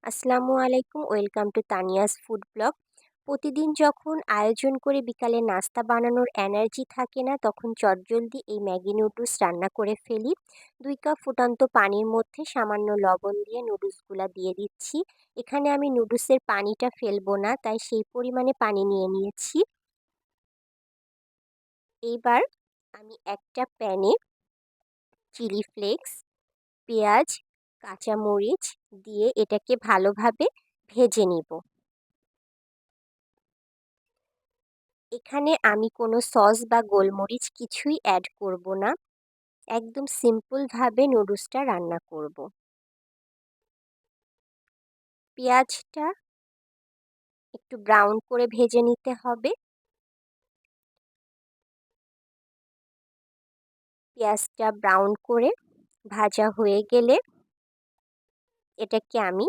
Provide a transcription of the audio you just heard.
আসসালামু আলাইকুম, welcome to Tania's food blog. প্রতিদিন যখন আয়োজন করে বিকালে নাস্তা বানানোর এনার্জি থাকে না, তখন চটজলদি এই ম্যাগি নুডলস রান্না করে ফেলি। 2 কাপ ফুটন্ত পানির মধ্যে সামান্য লবণ দিয়ে নুডলসগুলা দিয়ে দিচ্ছি। এখানে আমি নুডলসের পানিটা ফেলবো না, তাই সেই পরিমাণে পানি নিয়ে নিয়েছি। এইবার আমি একটা প্যানে চিলি ফ্লেক্স, পেঁয়াজ, কাঁচামরিচ দিয়ে এটাকে ভালোভাবে ভেজে নিব। এখানে আমি কোনো সস বা গোলমরিচ কিছুই অ্যাড করব না। একদম সিম্পলভাবে নুডলসটা রান্না করব। পেঁয়াজটা একটু ব্রাউন করে ভেজে নিতে হবে। পেঁয়াজটা ব্রাউন করে ভাজা হয়ে গেলে এটাকে আমি